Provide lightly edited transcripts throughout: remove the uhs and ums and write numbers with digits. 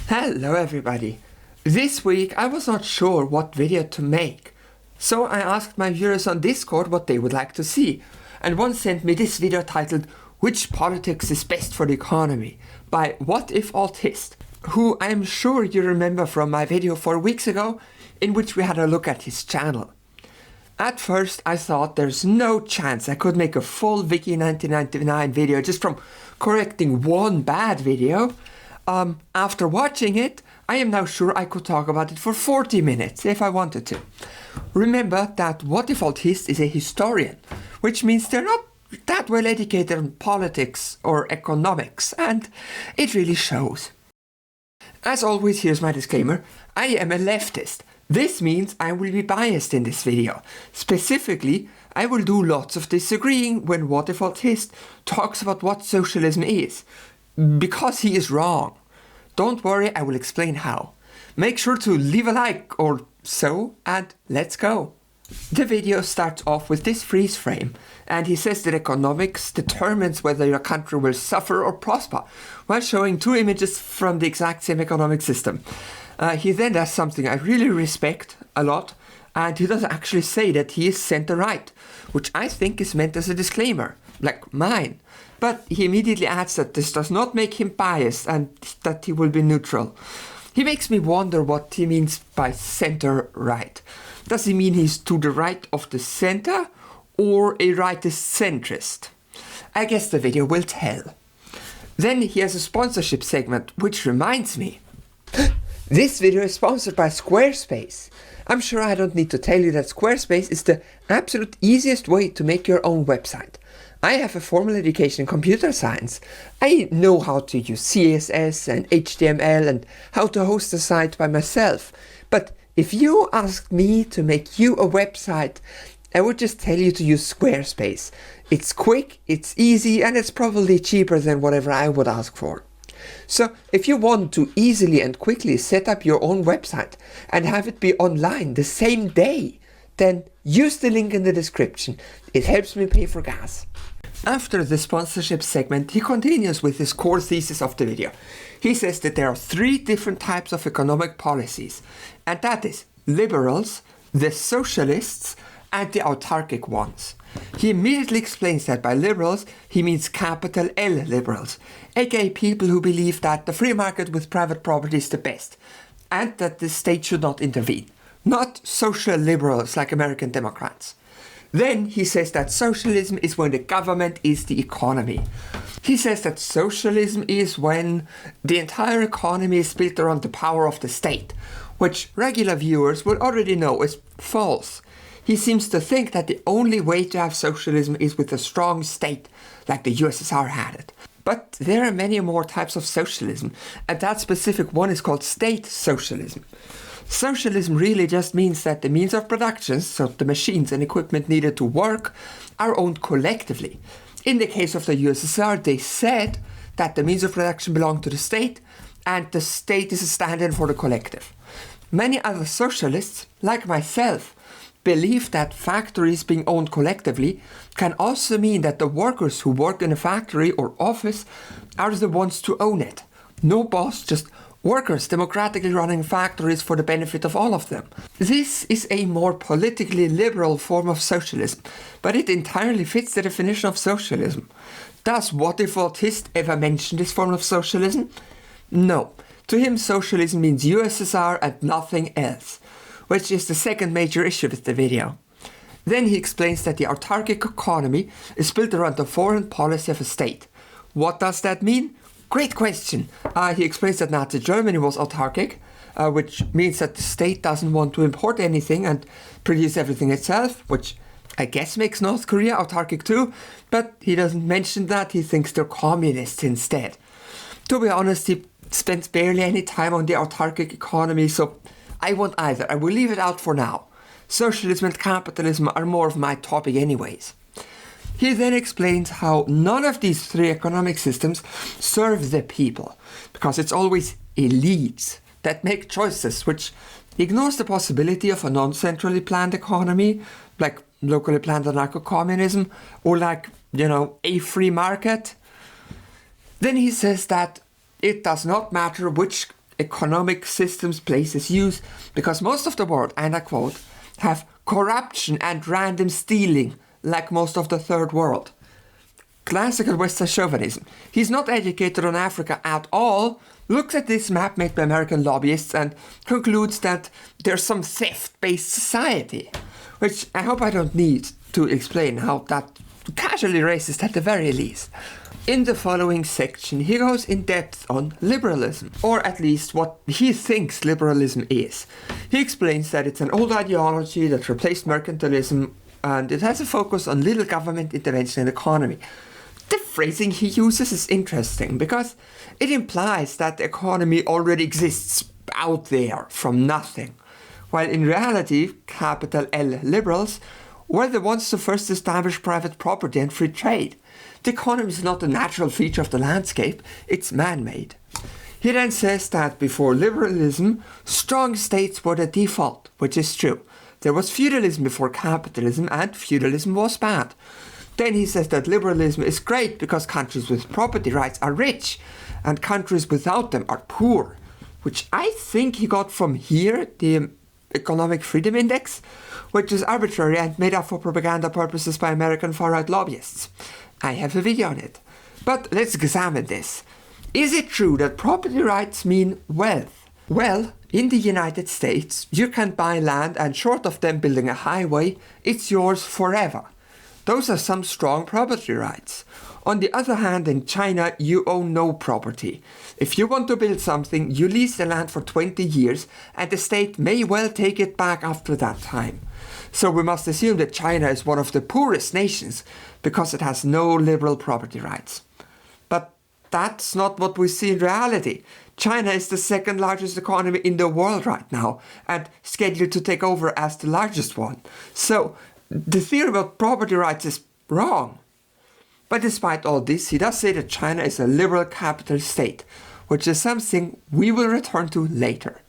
Hello everybody! This week I was not sure what video to make, so I asked my viewers on Discord what they would like to see, and one sent me this video titled "Which Politics is Best for the Economy" by Whatifalthist, who I am sure you remember from my video 4 weeks ago in which we had a look at his channel. At first I thought there's no chance I could make a full Wiki 1999 video just from correcting one bad video. After watching it, I am now sure I could talk about it for 40 minutes if I wanted to. Remember that Whatifalthist is a historian, which means they're not that well educated on politics or economics, and it really shows. As always, here's my disclaimer. I am a leftist. This means I will be biased in this video. Specifically, I will do lots of disagreeing when Whatifalthist talks about what socialism is. Because he is wrong. Don't worry, I will explain how. Make sure to leave a like or so, and let's go. The video starts off with this freeze frame, and he says that economics determines whether your country will suffer or prosper, while showing two images from the exact same economic system. He then does something I really respect a lot, and he doesn't actually say that he is center-right, which I think is meant as a disclaimer, like mine. But he immediately adds that this does not make him biased and that he will be neutral. He makes me wonder what he means by center-right. Does he mean he's to the right of the center or a rightist centrist? I guess the video will tell. Then he has a sponsorship segment, which reminds me. This video is sponsored by Squarespace. I'm sure I don't need to tell you that Squarespace is the absolute easiest way to make your own website. I have a formal education in computer science. I know how to use CSS and HTML and how to host a site by myself. But if you asked me to make you a website, I would just tell you to use Squarespace. It's quick, it's easy, and it's probably cheaper than whatever I would ask for. So if you want to easily and quickly set up your own website and have it be online the same day, then use the link in the description. It helps me pay for gas. After the sponsorship segment, he continues with his core thesis of the video. He says that there are 3 different types of economic policies, and that is liberals, the socialists, and the autarkic ones. He immediately explains that by liberals, he means capital L liberals, aka people who believe that the free market with private property is the best, and that the state should not intervene. Not social liberals like American Democrats. Then he says that socialism is when the government is the economy. He says that socialism is when the entire economy is built around the power of the state, which regular viewers will already know is false. He seems to think that the only way to have socialism is with a strong state, like the USSR had it. But there are many more types of socialism, and that specific one is called state socialism. Socialism really just means that the means of production, so the machines and equipment needed to work, are owned collectively. In the case of the USSR, they said that the means of production belong to the state, and the state is a stand-in for the collective. Many other socialists, like myself, believe that factories being owned collectively can also mean that the workers who work in a factory or office are the ones to own it. No boss, just workers democratically running factories for the benefit of all of them. This is a more politically liberal form of socialism, but it entirely fits the definition of socialism. Does Whatifalthist ever mention this form of socialism? No. To him, socialism means USSR and nothing else, which is the second major issue with the video. Then he explains that the autarkic economy is built around the foreign policy of a state. What does that mean? Great question. He explains that Nazi Germany was autarkic, which means that the state doesn't want to import anything and produce everything itself, which I guess makes North Korea autarkic too, but he doesn't mention that. He thinks they're communists instead. To be honest, he spends barely any time on the autarkic economy, so I won't either. I will leave it out for now. Socialism and capitalism are more of my topic anyways. He then explains how none of these 3 economic systems serve the people, because it's always elites that make choices, which ignores the possibility of a non-centrally planned economy, like locally planned anarcho-communism, or like, a free market. Then he says that it does not matter which economic systems places use because most of the world, and I quote, have corruption and random stealing like most of the third world. Classical Western chauvinism. He's not educated on Africa at all, looks at this map made by American lobbyists and concludes that there's some theft-based society, which I hope I don't need to explain how that casually racist at the very least. In the following section, he goes in depth on liberalism, or at least what he thinks liberalism is. He explains that it's an old ideology that replaced mercantilism and it has a focus on little government intervention in the economy. The phrasing he uses is interesting because it implies that the economy already exists out there from nothing, while in reality, capital L liberals were the ones to first establish private property and free trade. The economy is not a natural feature of the landscape, it's man-made. He then says that before liberalism, strong states were the default, which is true. There was feudalism before capitalism, and feudalism was bad. Then he says that liberalism is great because countries with property rights are rich, and countries without them are poor, which I think he got from here, the Economic Freedom Index, which is arbitrary and made up for propaganda purposes by American far-right lobbyists. I have a video on it. But let's examine this. Is it true that property rights mean wealth? Well, in the United States, you can buy land and short of them building a highway, it's yours forever. Those are some strong property rights. On the other hand, in China, you own no property. If you want to build something, you lease the land for 20 years and the state may well take it back after that time. So we must assume that China is one of the poorest nations because it has no liberal property rights. But that's not what we see in reality. China is the second largest economy in the world right now and scheduled to take over as the largest one. So the theory about property rights is wrong. But despite all this, he does say that China is a liberal capitalist state, which is something we will return to later.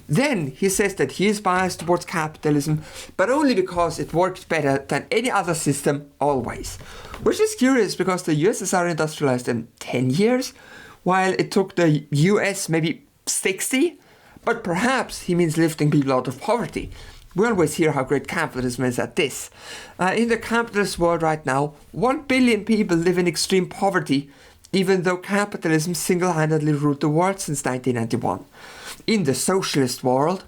Then he says that he is biased towards capitalism, but only because it works better than any other system always. Which is curious because the USSR industrialized in 10 years, while it took the US maybe 60. But perhaps he means lifting people out of poverty. We always hear how great capitalism is at this. In the capitalist world right now, 1 billion people live in extreme poverty, even though capitalism single-handedly ruled the world since 1991. In the socialist world,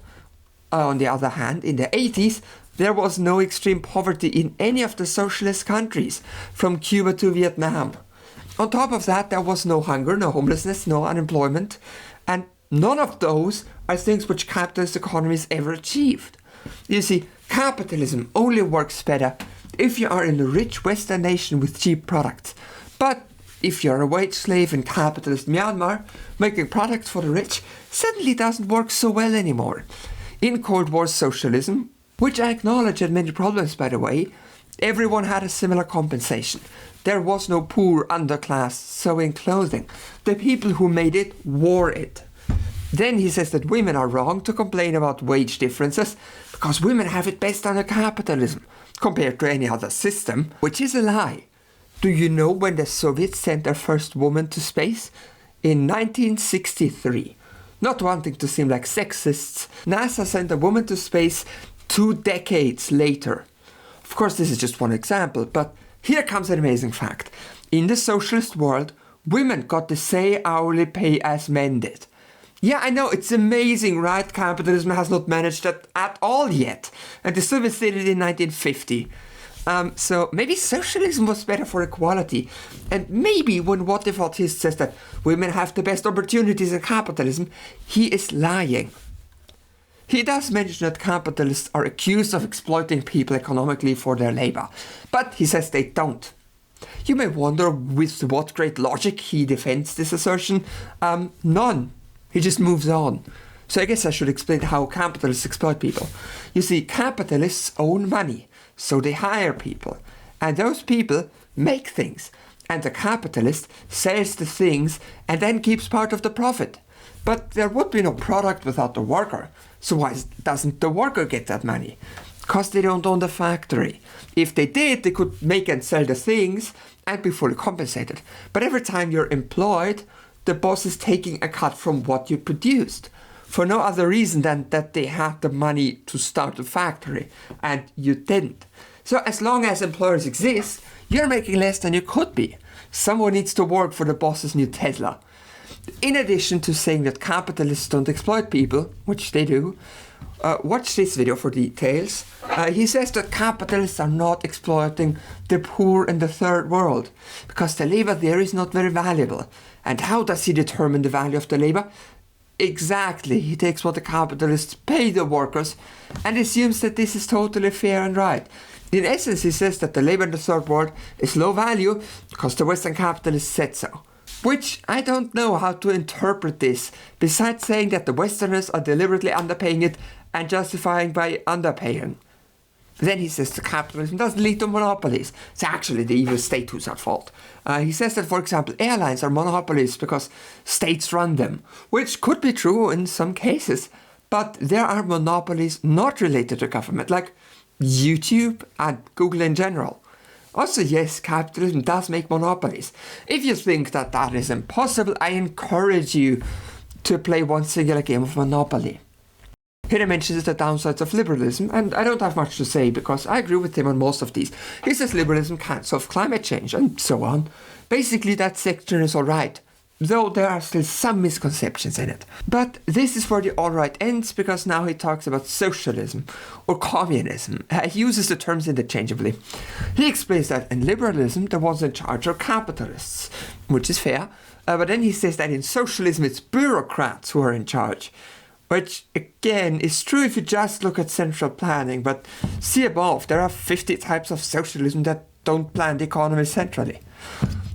on the other hand, in the 80s, there was no extreme poverty in any of the socialist countries, from Cuba to Vietnam. On top of that, there was no hunger, no homelessness, no unemployment, and none of those are things which capitalist economies ever achieved. You see, capitalism only works better if you are in a rich Western nation with cheap products. But if you're a wage slave in capitalist Myanmar, making products for the rich suddenly doesn't work so well anymore. In Cold War socialism, which I acknowledge had many problems by the way, everyone had a similar compensation. There was no poor underclass sewing clothing. The people who made it wore it. Then he says that women are wrong to complain about wage differences because women have it best under capitalism compared to any other system, which is a lie. Do you know when the Soviets sent their first woman to space? In 1963. Not wanting to seem like sexists, NASA sent a woman to space 2 decades later. Of course, this is just one example, but here comes an amazing fact. In the socialist world, women got the same hourly pay as men did. Yeah, I know, it's amazing, right? Capitalism has not managed that at all yet. And the Soviets did it in 1950. So maybe socialism was better for equality. And maybe when Whatifalthist says that women have the best opportunities in capitalism, he is lying. He does mention that capitalists are accused of exploiting people economically for their labor. But he says they don't. You may wonder with what great logic he defends this assertion. None. He just moves on. So I guess I should explain how capitalists exploit people. You see, capitalists own money, so they hire people. And those people make things. And the capitalist sells the things and then keeps part of the profit. But there would be no product without the worker. So why doesn't the worker get that money? Because they don't own the factory. If they did, they could make and sell the things and be fully compensated. But every time you're employed, the boss is taking a cut from what you produced, for no other reason than that they had the money to start a factory and you didn't. So as long as employers exist, you're making less than you could be. Someone needs to work for the boss's new Tesla. In addition to saying that capitalists don't exploit people, which they do, watch this video for details. He says that capitalists are not exploiting the poor in the third world because the labor there is not very valuable. And how does he determine the value of the labor? Exactly, he takes what the capitalists pay the workers and assumes that this is totally fair and right. In essence, he says that the labor in the third world is low value because the Western capitalists said so. Which I don't know how to interpret this, besides saying that the Westerners are deliberately underpaying it and justifying by underpaying. Then he says that capitalism doesn't lead to monopolies. It's actually the evil state who's at fault. He says that, for example, airlines are monopolies because states run them, which could be true in some cases, but there are monopolies not related to government, like YouTube and Google in general. Also, yes, capitalism does make monopolies. If you think that that is impossible, I encourage you to play one singular game of Monopoly. Here he mentions the downsides of liberalism, and I don't have much to say because I agree with him on most of these. He says liberalism can't solve climate change, and so on. Basically, that section is alright, though there are still some misconceptions in it. But this is where the alright ends, because now he talks about socialism, or communism. He uses the terms interchangeably. He explains that in liberalism, the ones in charge are capitalists, which is fair, but then he says that in socialism, it's bureaucrats who are in charge. Which, again, is true if you just look at central planning, but see above, there are 50 types of socialism that don't plan the economy centrally.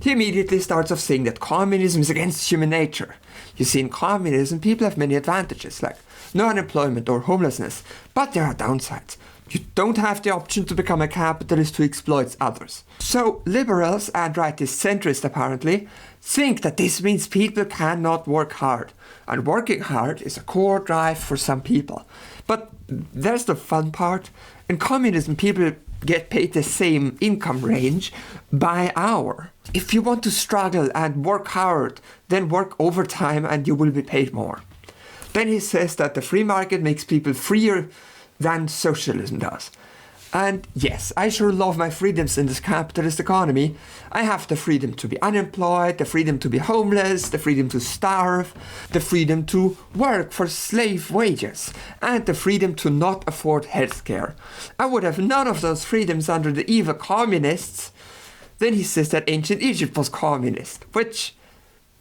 He immediately starts off saying that communism is against human nature. You see, in communism, people have many advantages, like no unemployment or homelessness, but there are downsides. You don't have the option to become a capitalist who exploits others. So, liberals and right-centrists apparently think that this means people cannot work hard. And working hard is a core drive for some people. But there's the fun part. In communism, people get paid the same income range by hour. If you want to struggle and work hard, then work overtime and you will be paid more. Then he says that the free market makes people freer than socialism does. And yes, I sure love my freedoms in this capitalist economy. I have the freedom to be unemployed, the freedom to be homeless, the freedom to starve, the freedom to work for slave wages, and the freedom to not afford healthcare. I would have none of those freedoms under the evil communists. Then he says that ancient Egypt was communist, which,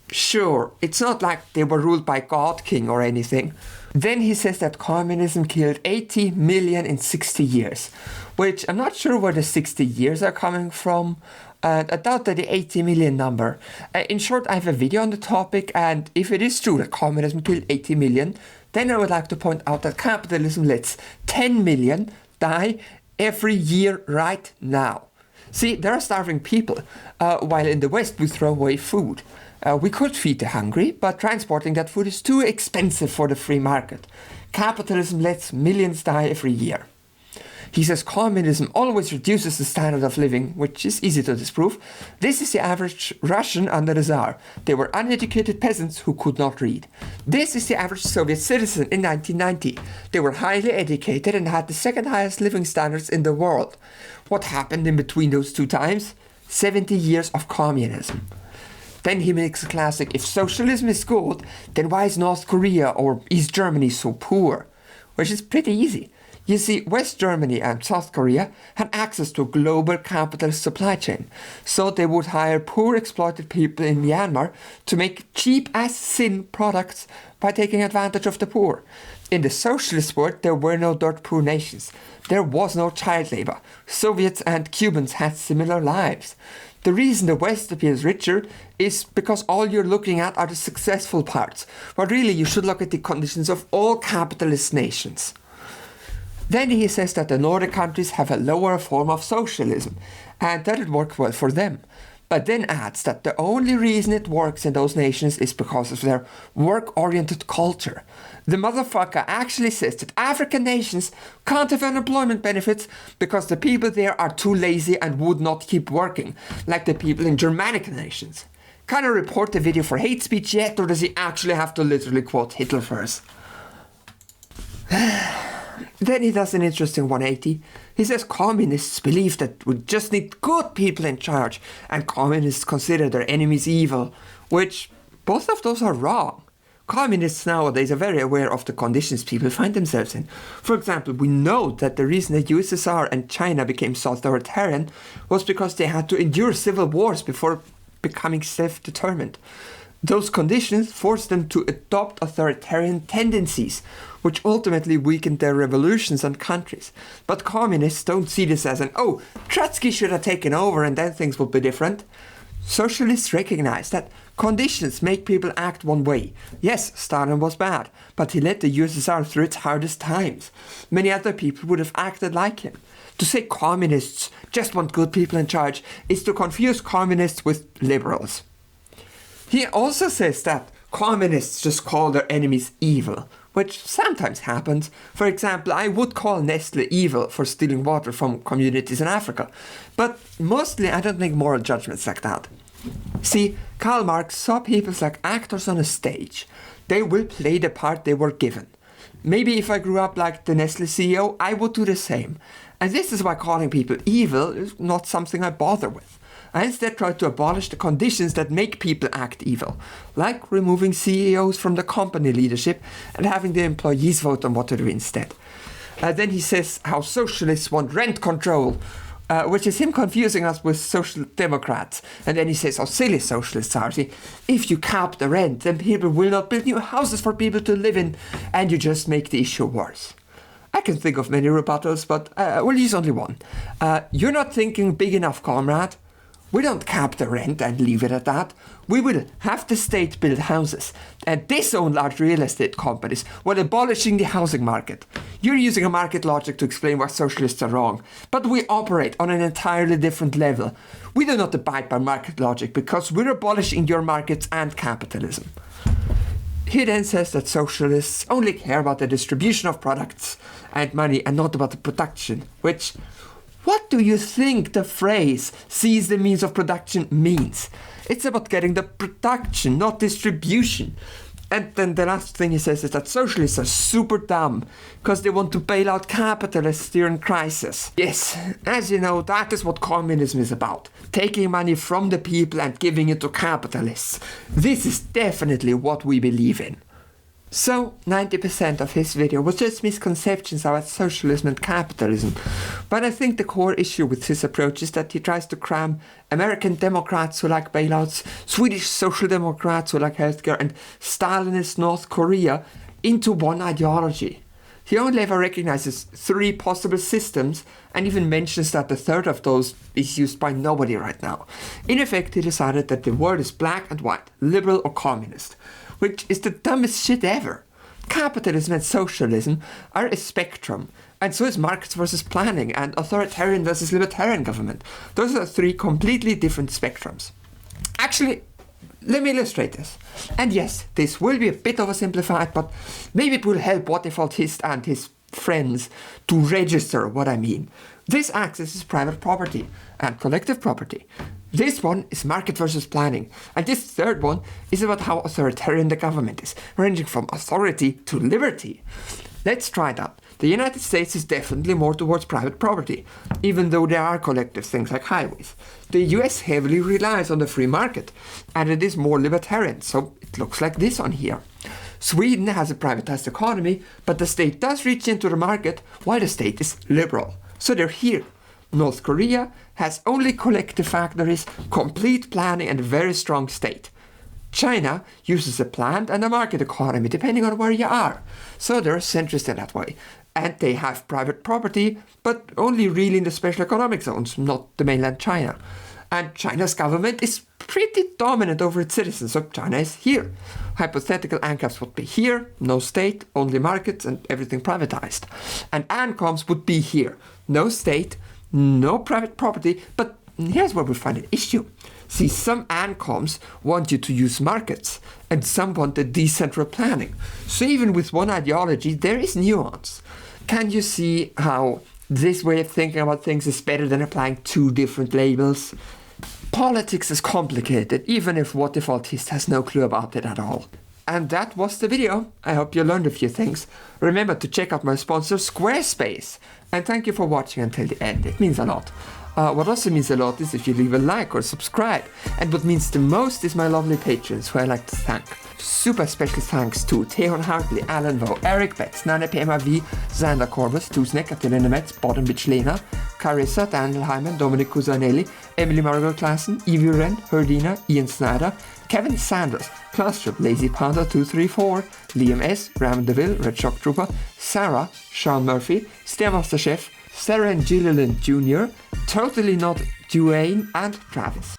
sure, it's not like they were ruled by God King or anything. Then he says that communism killed 80 million in 60 years, which I'm not sure where the 60 years are coming from, and I doubt that the 80 million number. In short, I have a video on the topic, and if it is true that communism killed 80 million, then I would like to point out that capitalism lets 10 million die every year right now. See, there are starving people, while in the West we throw away food. We could feed the hungry, but transporting that food is too expensive for the free market. Capitalism lets millions die every year. He says communism always reduces the standard of living, which is easy to disprove. This is the average Russian under the Tsar. They were uneducated peasants who could not read. This is the average Soviet citizen in 1990. They were highly educated and had the second highest living standards in the world. What happened in between those two times? 70 years of communism. Then he makes a classic, if socialism is good, then why is North Korea or East Germany so poor? Which is pretty easy. You see, West Germany and South Korea had access to a global capitalist supply chain, so they would hire poor exploited people in Myanmar to make cheap-as-sin products by taking advantage of the poor. In the socialist world, there were no dirt poor nations. There was no child labor. Soviets and Cubans had similar lives. The reason the West appears richer is because all you're looking at are the successful parts, but really you should look at the conditions of all capitalist nations. Then he says that the Nordic countries have a lower form of socialism, and that it worked well for them. But then adds that the only reason it works in those nations is because of their work-oriented culture. The motherfucker actually says that African nations can't have unemployment benefits because the people there are too lazy and would not keep working, like the people in Germanic nations. Can I report the video for hate speech yet, or does he actually have to literally quote Hitler first? Then he does an interesting 180. He says communists believe that we just need good people in charge, and communists consider their enemies evil, which both of those are wrong. Communists nowadays are very aware of the conditions people find themselves in. For example, we know that the reason the USSR and China became so authoritarian was because they had to endure civil wars before becoming self-determined. Those conditions forced them to adopt authoritarian tendencies, which ultimately weakened their revolutions and countries. But communists don't see this as oh, Trotsky should have taken over and then things would be different. Socialists recognize that conditions make people act one way. Yes, Stalin was bad, but he led the USSR through its hardest times. Many other people would have acted like him. To say communists just want good people in charge is to confuse communists with liberals. He also says that communists just call their enemies evil, which sometimes happens. For example, I would call Nestle evil for stealing water from communities in Africa, but mostly I don't make moral judgments like that. See, Karl Marx saw people like actors on a stage. They will play the part they were given. Maybe if I grew up like the Nestle CEO, I would do the same. And this is why calling people evil is not something I bother with. I instead try to abolish the conditions that make people act evil, like removing CEOs from the company leadership and having the employees vote on what to do instead. Then he says how socialists want rent control, which is him confusing us with social democrats. And then he says how silly socialists are. See, if you cap the rent, then people will not build new houses for people to live in, and you just make the issue worse. I can think of many rebuttals, but we'll use only one. You're not thinking big enough, comrade. We don't cap the rent and leave it at that. We will have the state build houses and disown large real estate companies while abolishing the housing market. You're using a market logic to explain why socialists are wrong, but we operate on an entirely different level. We do not abide by market logic because we're abolishing your markets and capitalism. He then says that socialists only care about the distribution of products and money and not about the production, which... What do you think the phrase "seize the means of production" means? It's about getting the production, not distribution. And then the last thing he says is that socialists are super dumb because they want to bail out capitalists during crisis. Yes, as you know, that is what communism is about. Taking money from the people and giving it to capitalists. This is definitely what we believe in. So, 90% of his video was just misconceptions about socialism and capitalism. But I think the core issue with his approach is that he tries to cram American Democrats who like bailouts, Swedish Social Democrats who like healthcare, and Stalinist North Korea into one ideology. He only ever recognizes 3 possible systems and even mentions that the third of those is used by nobody right now. In effect, he decided that the world is black and white, liberal or communist, which is the dumbest shit ever. Capitalism and socialism are a spectrum, and so is markets versus planning and authoritarian versus libertarian government. Those are 3 completely different spectrums. Actually, let me illustrate this. And yes, this will be a bit oversimplified, but maybe it will help Whatifalthist and his friends to register what I mean. This axis is private property and collective property. This one is market versus planning, and this third one is about how authoritarian the government is, ranging from authority to liberty. Let's try that. The United States is definitely more towards private property, even though there are collective things like highways. The US heavily relies on the free market, and it is more libertarian, so it looks like this on here. Sweden has a privatized economy, but the state does reach into the market, while the state is liberal. So they're here. North Korea has only collective factories, complete planning and a very strong state. China uses a planned and a market economy depending on where you are. So they're centrist in that way. And they have private property, but only really in the special economic zones, not the mainland China. And China's government is pretty dominant over its citizens, so China is here. Hypothetical ANCAPs would be here, no state, only markets and everything privatized. And ANCOMs would be here, no state, no private property, but here's where we find an issue. See, some ANCOMs want you to use markets, and some want a decentralized planning. So even with one ideology, there is nuance. Can you see how this way of thinking about things is better than applying 2 different labels? Politics is complicated, even if Whatifalthist has no clue about it at all. And that was the video. I hope you learned a few things. Remember to check out my sponsor Squarespace. And thank you for watching until the end. It means a lot. What also means a lot is if you leave a like or subscribe. And what means the most is my lovely patrons, who I like to thank. Super special thanks to Theon Hartley, Alan Vo, Eric Betts, Nana PMRV, Xander Corbus, Tusnek, Katarina Metz, Boden Bitchlena, Carissa, Daniel Hyman, Dominic Cusanelli, Emily Margot Klassen, Evie Rent, Herdina, Ian Snyder, Kevin Sanders, Cluster, Lazy Panda 234, Liam S, Ram DeVille, Red Shock Trooper, Sarah, Sean Murphy, Stairmaster Chef, Sarah and Gilliland Jr., Totally Not Duane, and Travis.